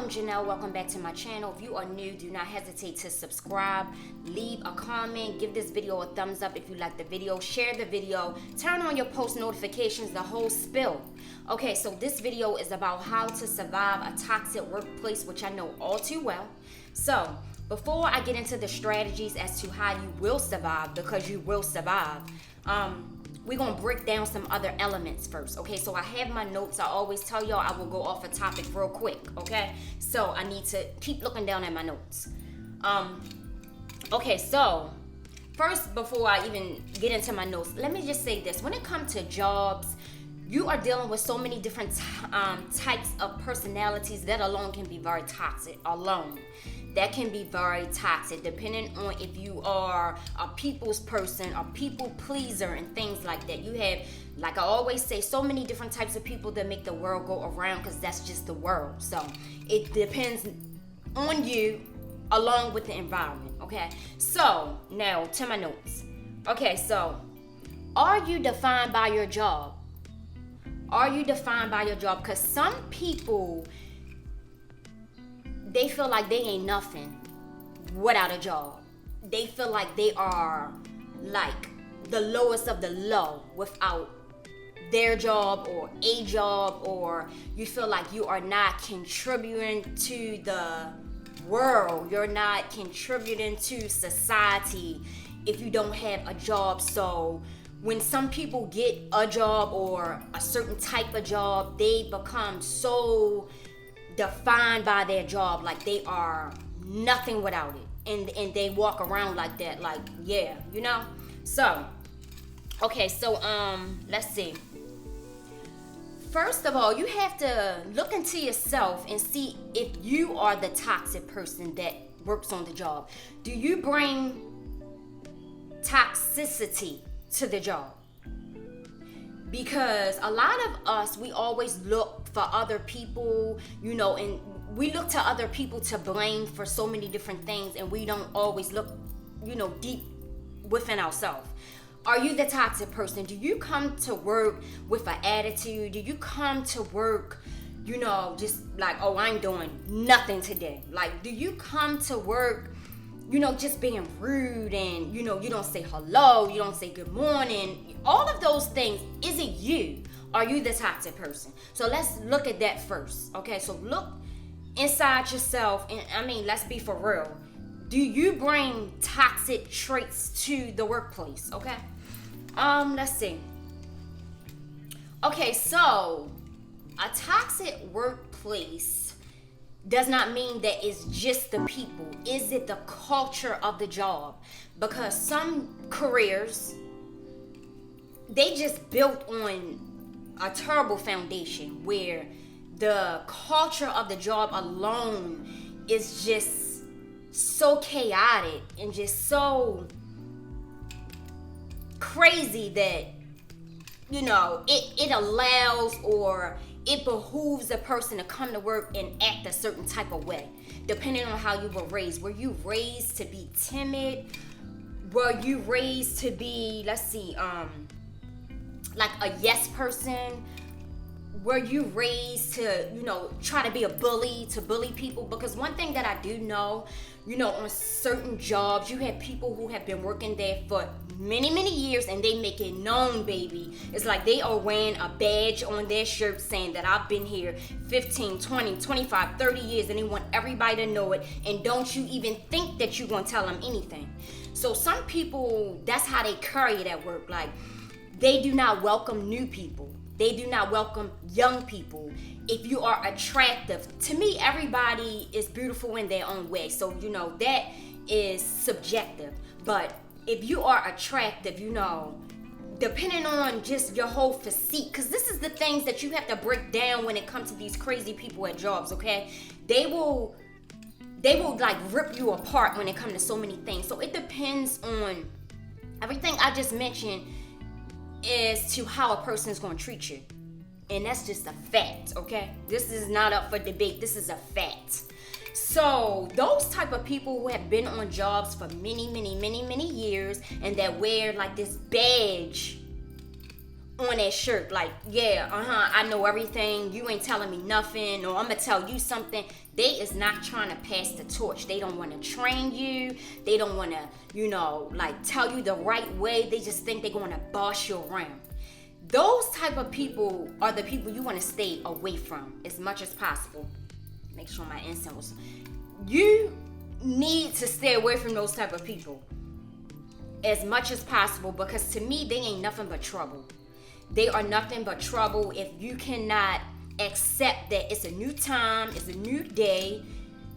I'm Janelle. Welcome back to my channel. If you are new, do not hesitate to subscribe, leave a comment, give this video a thumbs up if you like the video, share the video, turn on your post notifications, the whole spill. Okay, so this video is about how to survive a toxic workplace, which I know all too well. So before I get into the strategies as to how you will survive, because you will survive, we're going to break down some other elements first, okay? So I have my notes. I always tell y'all I will go off a topic real quick, okay? So I need to keep looking down at my notes. Okay, so first, before I even get into my notes, let me just say this. When it comes to jobs, you are dealing with so many different types of personalities that alone can be very toxic. That can be very toxic, depending on if you are a people's person, a people pleaser, and things like that. You have, like I always say, so many different types of people that make the world go around, because that's just the world. So it depends on you along with the environment, okay? So now to my notes. Okay, so are you defined by your job? Are you defined by your job? Because some people, they feel like they ain't nothing without a job. They feel like they are like the lowest of the low without their job or a job, or you feel like you are not contributing to the world. You're not contributing to society if you don't have a job. So when some people get a job or a certain type of job, they become so defined by their job, like they are nothing without it, and they walk around like that, like, yeah, you know. So okay, so let's see. First of all, you have to look into yourself and see if you are the toxic person that works on the job. Do you bring toxicity to the job? Because a lot of us, we always look for other people, you know, and we look to other people to blame for so many different things, and we don't always look, you know, deep within ourselves. Are you the toxic person? Do you come to work with an attitude? Do you come to work, you know, just like, oh, I ain't doing nothing today? Like, do you come to work, you know, just being rude, and, you know, you don't say hello, you don't say good morning, all of those things? Is it you? Are you the toxic person? So let's look at that first, okay? So look inside yourself, and I mean, let's be for real. Do you bring toxic traits to the workplace, okay? Let's see. Okay, so a toxic workplace does not mean that it's just the people. Is it the culture of the job? Because some careers, they just built on a terrible foundation where the culture of the job alone is just so chaotic and just so crazy that, you know, it allows, or it behooves a person to come to work and act a certain type of way, depending on how you were raised. Were you raised to be timid? Were you raised to be, let's see, like a yes person? Were you raised to, you know, try to be a bully, to bully people? Because one thing that I do know, you know, on certain jobs, you have people who have been working there for many, many years, and they make it known, baby. It's like they are wearing a badge on their shirt saying that I've been here 15, 20, 25, 30 years, and they want everybody to know it. And don't you even think that you're going to tell them anything. So some people, that's how they carry it at work. Like, they do not welcome new people. They do not welcome young people. If you are attractive, to me, everybody is beautiful in their own way. So, you know, that is subjective. But if you are attractive, you know, depending on just your whole physique, because this is the things that you have to break down when it comes to these crazy people at jobs, okay? They will like rip you apart when it comes to so many things. So it depends on everything I just mentioned as to how a person is going to treat you. And that's just a fact, okay? This is not up for debate. This is a fact. So those type of people who have been on jobs for many, many, many, many years, and that wear like this badge on that shirt, like, yeah, I know everything, you ain't telling me nothing, or I'm gonna tell you something. They is not trying to pass the torch. They don't want to train you. They don't want to, like, tell you the right way. They just think they're going to boss you around. Those type of people are the people you want to stay away from as much as possible. Make sure my incense was... You need to stay away from those type of people as much as possible, because to me, they ain't nothing but trouble. They are nothing but trouble if you cannot accept that it's a new time, it's a new day,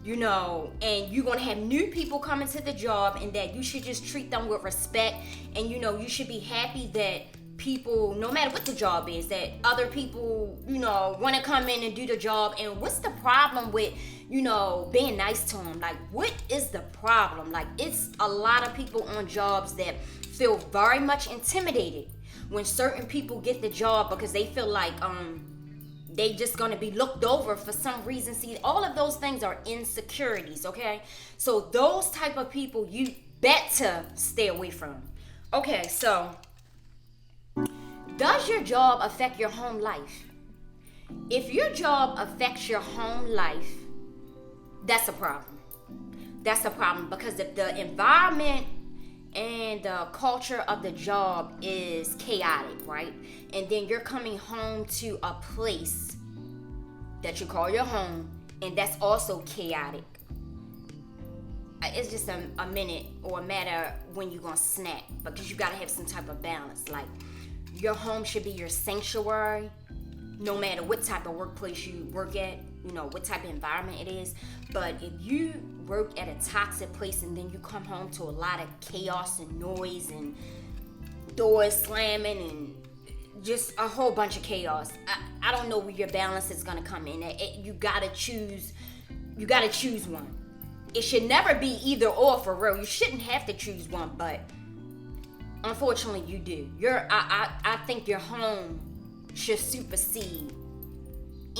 and you're going to have new people coming to the job, and that you should just treat them with respect. And, you should be happy that people, no matter what the job is, that other people, want to come in and do the job. And what's the problem with, being nice to them? Like, what is the problem? Like, it's a lot of people on jobs that feel very much intimidated when certain people get the job, because they feel like they just gonna be looked over for some reason. See, all of those things are insecurities, okay? So those type of people you better stay away from. Okay, so does your job affect your home life? If your job affects your home life, that's a problem. That's a problem, because if the environment and the culture of the job is chaotic, right? And then you're coming home to a place that you call your home, and that's also chaotic. It's just a minute or a matter when you're gonna snap, because you gotta have some type of balance. Like, your home should be your sanctuary, no matter what type of workplace you work at, what type of environment it is. But if you work at a toxic place and then you come home to a lot of chaos and noise and doors slamming and just a whole bunch of chaos, I don't know where your balance is gonna come in. You gotta choose one. It should never be either or, for real. You shouldn't have to choose one, but unfortunately you do. I think your home should supersede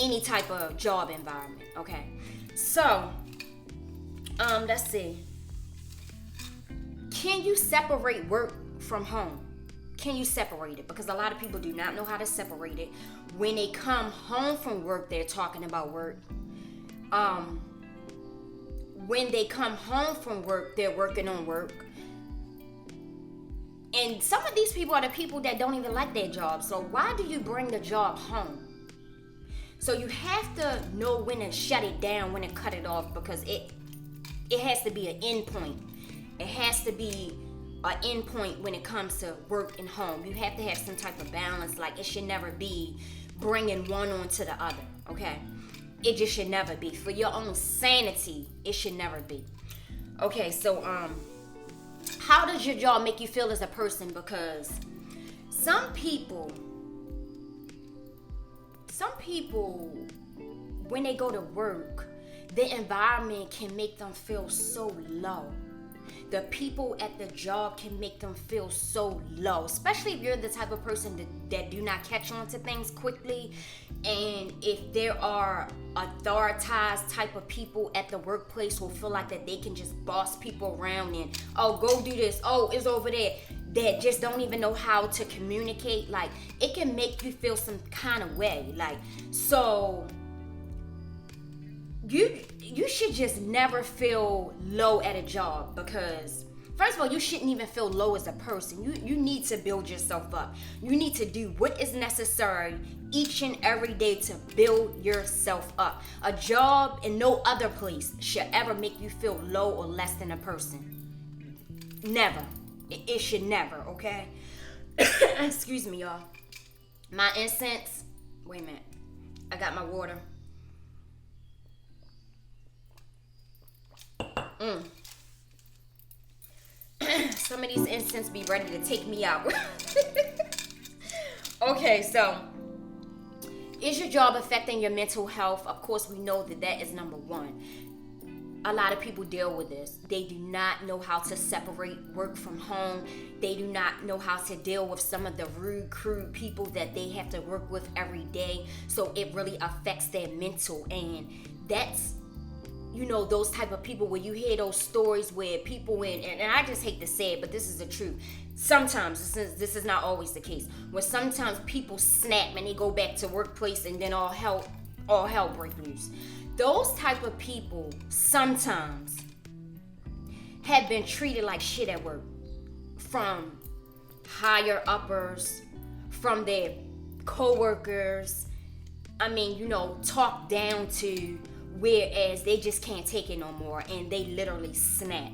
any type of job environment, okay? So, let's see. Can you separate work from home? Can you separate it? Because a lot of people do not know how to separate it. When they come home from work, they're talking about work. When they come home from work, they're working on work. And some of these people are the people that don't even like their job. So why do you bring the job home? So you have to know when to shut it down, when to cut it off, because it has to be an end point. It has to be an end point when it comes to work and home. You have to have some type of balance. Like, it should never be bringing one onto the other, okay? It just should never be. For your own sanity, it should never be. Okay, so how does your job make you feel as a person? Because some people, when they go to work, the environment can make them feel so low. The people at the job can make them feel so low, especially if you're the type of person that do not catch on to things quickly. And if there are authoritized type of people at the workplace who feel like that they can just boss people around and, oh, go do this, oh, it's over there, that just don't even know how to communicate, like, it can make you feel some kind of way. Like, so you should just never feel low at a job, because first of all, you shouldn't even feel low as a person. You need to build yourself up. You need to do what is necessary each and every day to build yourself up. A job in no other place should ever make you feel low or less than a person. Never. It should never, okay? Excuse me, y'all. My incense. Wait a minute. I got my water. Some of these incense be ready to take me out. Okay, so is your job affecting your mental health? Of course, we know that is number one. A lot of people deal with this. They do not know how to separate work from home. They do not know how to deal with some of the rude, crude people that they have to work with every day. So it really affects their mental, and that's those type of people where you hear those stories where people and I just hate to say it, but this is the truth. Sometimes, this is not always the case, where sometimes people snap and they go back to workplace and then all hell breaks loose. Those type of people sometimes have been treated like shit at work from higher uppers, from their co-workers. Talked down to, whereas they just can't take it no more and they literally snap,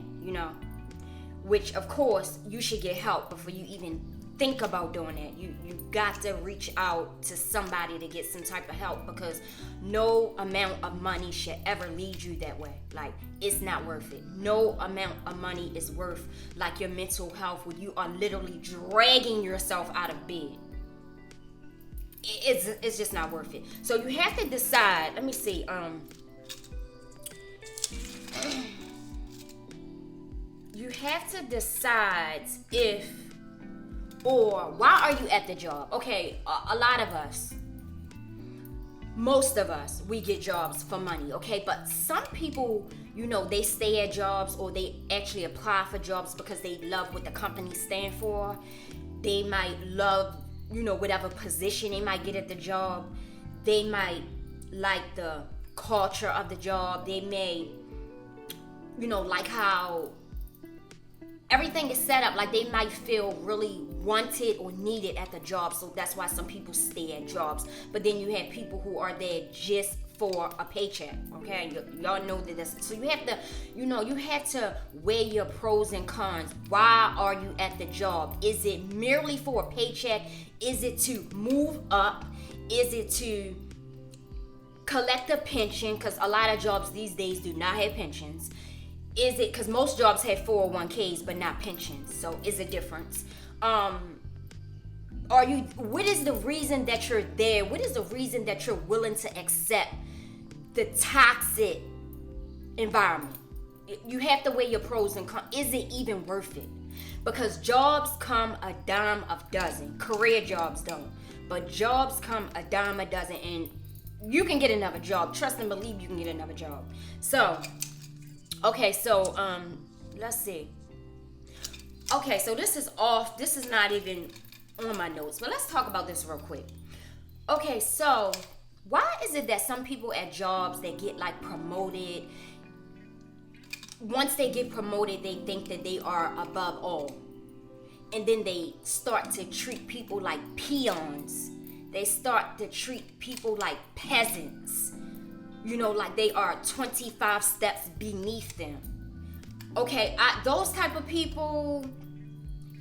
which of course you should get help before you even think about doing that. You got to reach out to somebody to get some type of help, because no amount of money should ever lead you that way. Like, it's not worth it. No amount of money is worth like your mental health, where you are literally dragging yourself out of bed. It's just not worth it. So you have to decide. Let me see. You have to decide if, or why are you at the job? Okay, a lot of us, most of us, we get jobs for money, okay? But some people, they stay at jobs, or they actually apply for jobs because they love what the company stand for. They might love, whatever position they might get at the job. They might like the culture of the job. They may, like how everything is set up. Like, they might feel really wanted or needed at the job. So that's why some people stay at jobs. But then you have people who are there just for a paycheck, okay? Y'all know that that's, so you have to, you have to weigh your pros and cons. Why are you at the job? Is it merely for a paycheck? Is it to move up? Is it to collect a pension? Because a lot of jobs these days do not have pensions. Is it because most jobs have 401ks but not pensions? So is a difference. What is the reason that you're there? What is the reason that you're willing to accept the toxic environment? You have to weigh your pros and cons. Is it even worth it? Because jobs come a dime a dozen. Career jobs don't. But jobs come a dime a dozen, and you can get another job. Trust and believe you can get another job. So, okay, so let's see. Okay, so this is off. This is not even on my notes, but let's talk about this real quick. Okay, so why is it that some people at jobs that get like promoted, once they get promoted, they think that they are above all, and then they start to treat people like peons. They start to treat people like peasants, like they are 25 steps beneath them. Okay, those type of people,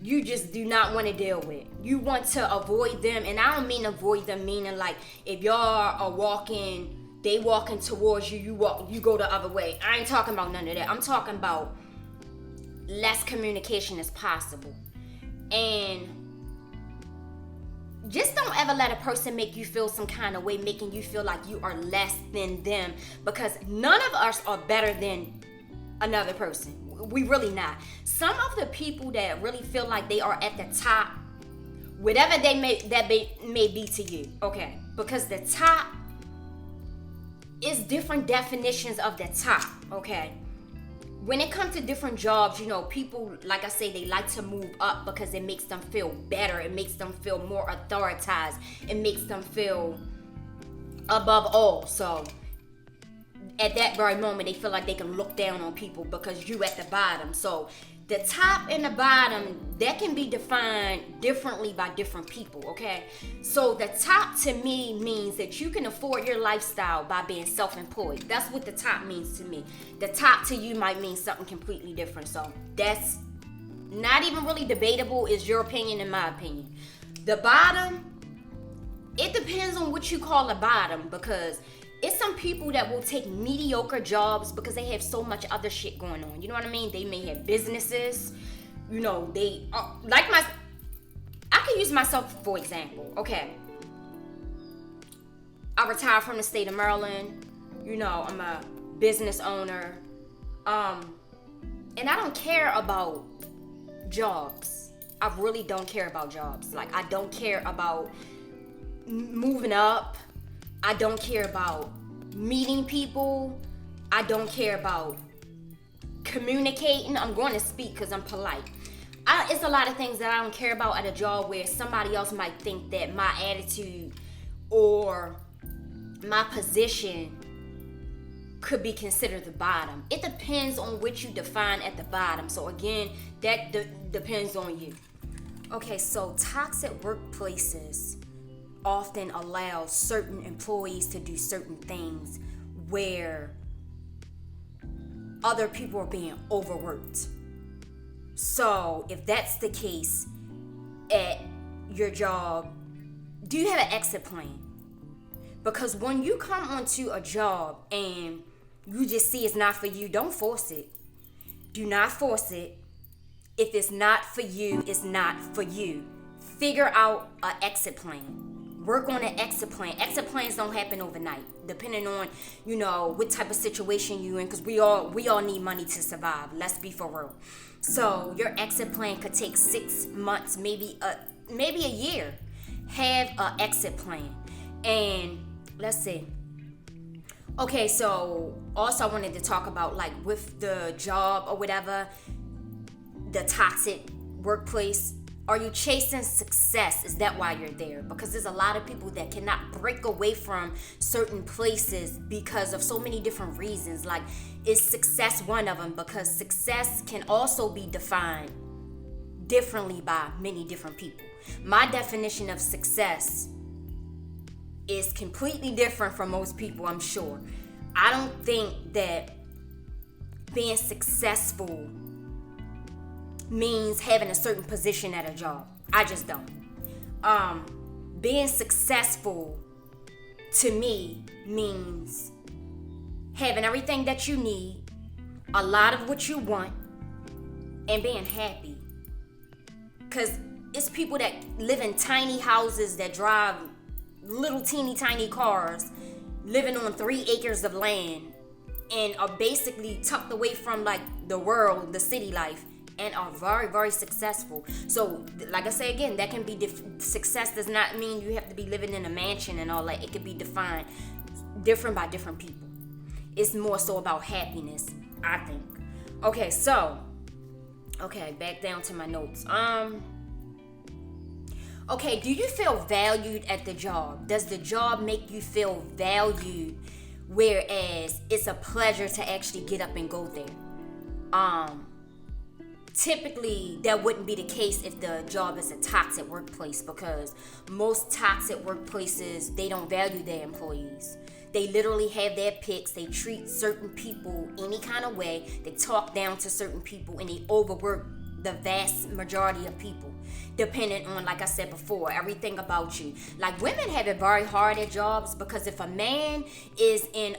you just do not want to deal with. You want to avoid them, and I don't mean avoid them meaning like if y'all are walking, they walking towards you, you go the other way. I ain't talking about none of that. I'm talking about less communication as possible. And just don't ever let a person make you feel some kind of way, making you feel like you are less than them, because none of us are better than another person. We really not. Some of the people that really feel like they are at the top, whatever they may be to you, okay? Because the top is different definitions of the top, okay? When it comes to different jobs, people, like I say, they like to move up because it makes them feel better. It makes them feel more authorized. It makes them feel above all. So at that very moment, they feel like they can look down on people because you at the bottom. So the top and the bottom, that can be defined differently by different people, okay? So the top to me means that you can afford your lifestyle by being self-employed. That's what the top means to me. The top to you might mean something completely different. So that's not even really debatable. Is your opinion and my opinion. The bottom, it depends on what you call a bottom, because it's some people that will take mediocre jobs because they have so much other shit going on. You know what I mean? They may have businesses. They like I can use myself for example. Okay, I retired from the state of Maryland. I'm a business owner. And I don't care about jobs. I really don't care about jobs. Like, I don't care about moving up. I don't care about meeting people. I don't care about communicating. I'm going to speak because I'm polite. It's a lot of things that I don't care about at a job where somebody else might think that my attitude or my position could be considered the bottom. It depends on what you define at the bottom. So again, that depends on you. Okay, so toxic workplaces often allow certain employees to do certain things where other people are being overworked. So if that's the case at your job, do you have an exit plan? Because when you come onto a job and you just see it's not for you, don't force it. Do not force it. If it's not for you, it's not for you. Figure out an exit plan. Work on an exit plan. Exit plans don't happen overnight, depending on, what type of situation you're in, because we all need money to survive. Let's be for real. So your exit plan could take 6 months, maybe a year. Have an exit plan. And let's see. Okay, so also I wanted to talk about, like, with the job or whatever, the toxic workplace. Are you chasing success? Is that why you're there? Because there's a lot of people that cannot break away from certain places because of so many different reasons. Like, is success one of them? Because success can also be defined differently by many different people. My definition of success is completely different from most people, I'm sure. I don't think that being successful means having a certain position at a job. I just don't. Being successful to me means having everything that you need, a lot of what you want, and being happy. Because it's people that live in tiny houses, that drive little teeny tiny cars, living on 3 acres of land, and are basically tucked away from, like, the world, the city life, and are very, very successful. So, like I say again, that can be success does not mean you have to be living in a mansion and all that. It could be defined different by different people. It's more so about happiness, I think. Okay, so, back down to my notes. Okay, do you feel valued at the job? Does the job make you feel valued, whereas it's a pleasure to actually get up and go there? Typically, that wouldn't be the case if the job is a toxic workplace, because most toxic workplaces, they don't value their employees. They literally have their picks. They treat certain people any kind of way. They talk down to certain people, and they overwork the vast majority of people, depending on, like I said before, everything about you. Like, women have it very hard at jobs, because if a man is in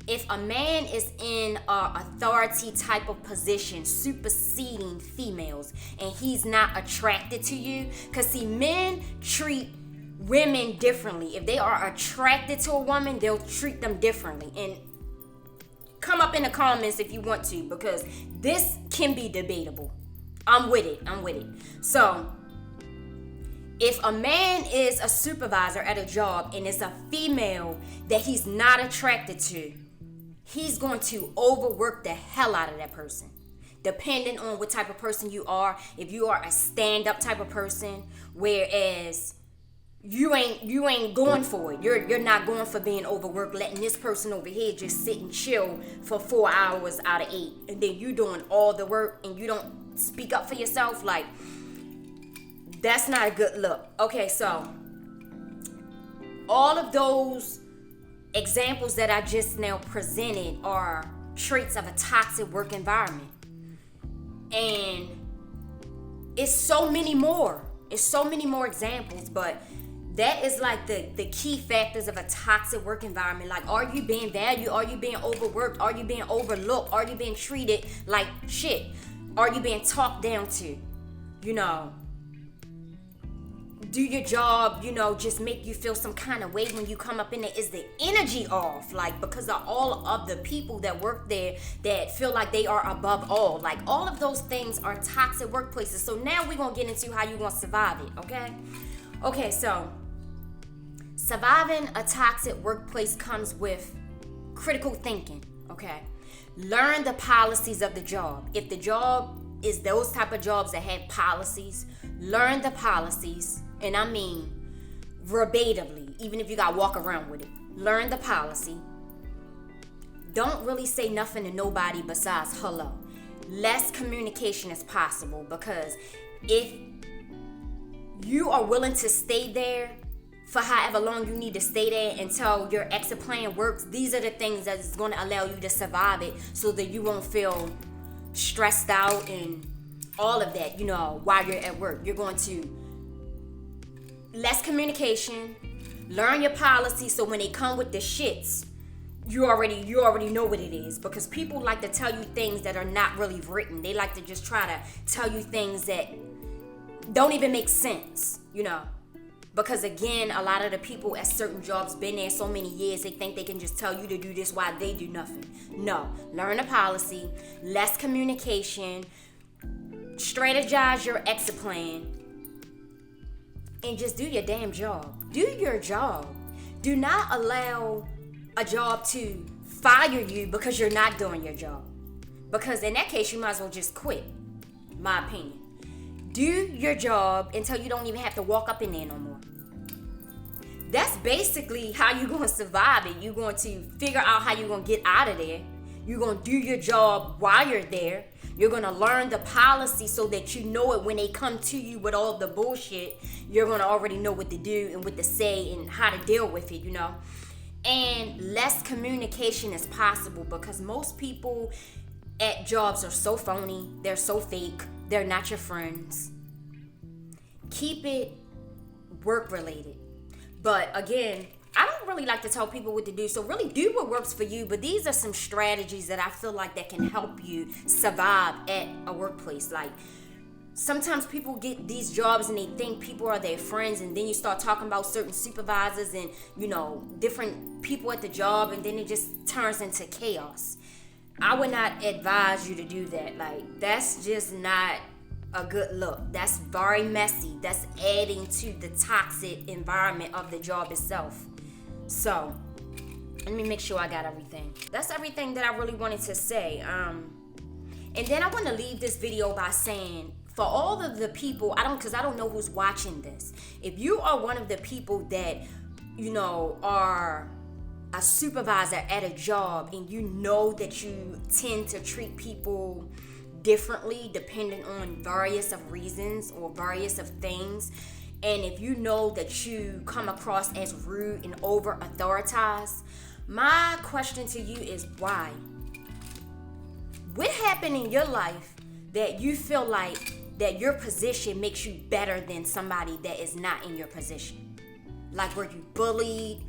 if a man is in an authority type of position, superseding females, and he's not attracted to you, because see, men treat women differently. If they are attracted to a woman, they'll treat them differently. And come up in the comments if you want to, because this can be debatable. I'm with it. So, if a man is a supervisor at a job and it's a female that he's not attracted to, he's going to overwork the hell out of that person. Depending on what type of person you are. If you are a stand-up type of person, whereas you ain't going for it. You're not going for being overworked, letting this person over here just sit and chill for 4 hours out of 8, and then you doing all the work and you don't speak up for yourself. Like, that's not a good look. Okay, so all of those examples that I just now presented are traits of a toxic work environment. And it's so many more. It's so many more examples, but that is like the key factors of a toxic work environment. Like, are you being valued? Are you being overworked? Are you being overlooked? Are you being treated like shit? Are you being talked down to? Do your job, just make you feel some kind of way when you come up in there? Is the energy off? Like, because of all of the people that work there that feel like they are above all. Like, all of those things are toxic workplaces. So now we're going to get into how you're going to survive it, okay? Okay, so Surviving a toxic workplace comes with critical thinking, okay? Learn the policies of the job. If the job is those type of jobs that have policies, learn the policies, and I mean verbatimly, even if you gotta walk around with it. Learn the policy. Don't really say nothing to nobody besides hello. Less communication is possible, because if you are willing to stay there for however long you need to stay there until your exit plan works, these are the things that is going to allow you to survive it, so that you won't feel stressed out and all of that, while you're at work. You're going to less communication, learn your policy, so when they come with the shits, you already know what it is. Because people like to tell you things that are not really written. They like to just try to tell you things that don't even make sense, Because again, a lot of the people at certain jobs been there so many years, they think they can just tell you to do this while they do nothing. No, learn a policy, less communication, strategize your exit plan, and just do your damn job. Do your job. Do not allow a job to fire you because you're not doing your job. Because in that case, you might as well just quit, my opinion. Do your job until you don't even have to walk up in there no more. That's basically how you're going to survive it. You're going to figure out how you're going to get out of there. You're going to do your job while you're there. You're going to learn the policy so that you know it when they come to you with all the bullshit. You're going to already know what to do and what to say and how to deal with it, And less communication is possible, because most people at jobs are so phony. They're so fake. They're not your friends. Keep it work related. But again, I don't really like to tell people what to do. So really do what works for you. But these are some strategies that I feel like that can help you survive at a workplace. Like, sometimes people get these jobs and they think people are their friends, and then you start talking about certain supervisors and, different people at the job, and then it just turns into chaos. I would not advise you to do that. Like, that's just not a good look. That's very messy. That's adding to the toxic environment of the job itself. So, let me make sure I got everything. That's everything that I really wanted to say. And then I want to leave this video by saying, for all of the people, because I don't know who's watching this. If you are one of the people that, are a supervisor at a job, and you know that you tend to treat people differently depending on various of reasons or various of things, and if you know that you come across as rude and over authoritized, my question to you is why? What happened in your life that you feel like that your position makes you better than somebody that is not in your position? Like, were you bullied?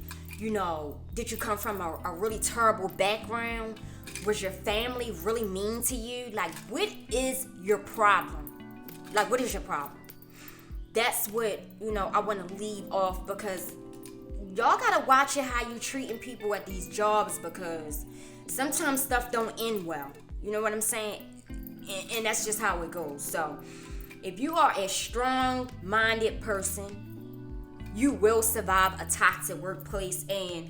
Did you come from a really terrible background? Was your family really mean to you? Like, what is your problem? Like, what is your problem? That's what, I want to leave off, because y'all got to watch it how you treating people at these jobs, because sometimes stuff don't end well. You know what I'm saying? And that's just how it goes. So, if you are a strong-minded person, you will survive a toxic workplace. And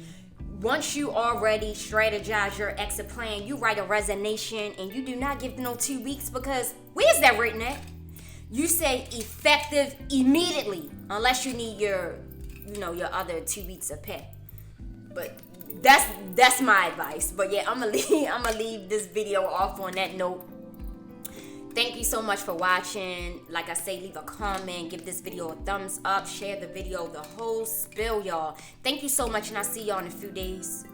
once you already strategize your exit plan, you write a resignation, and you do not give them no 2 weeks, because where's that written at? You say effective immediately, unless you need your other 2 weeks of pay. But that's my advice. But yeah, I'm gonna leave this video off on that note. Thank you so much for watching. Like I say, leave a comment, give this video a thumbs up, share the video, the whole spill, y'all. Thank you so much, and I'll see y'all in a few days.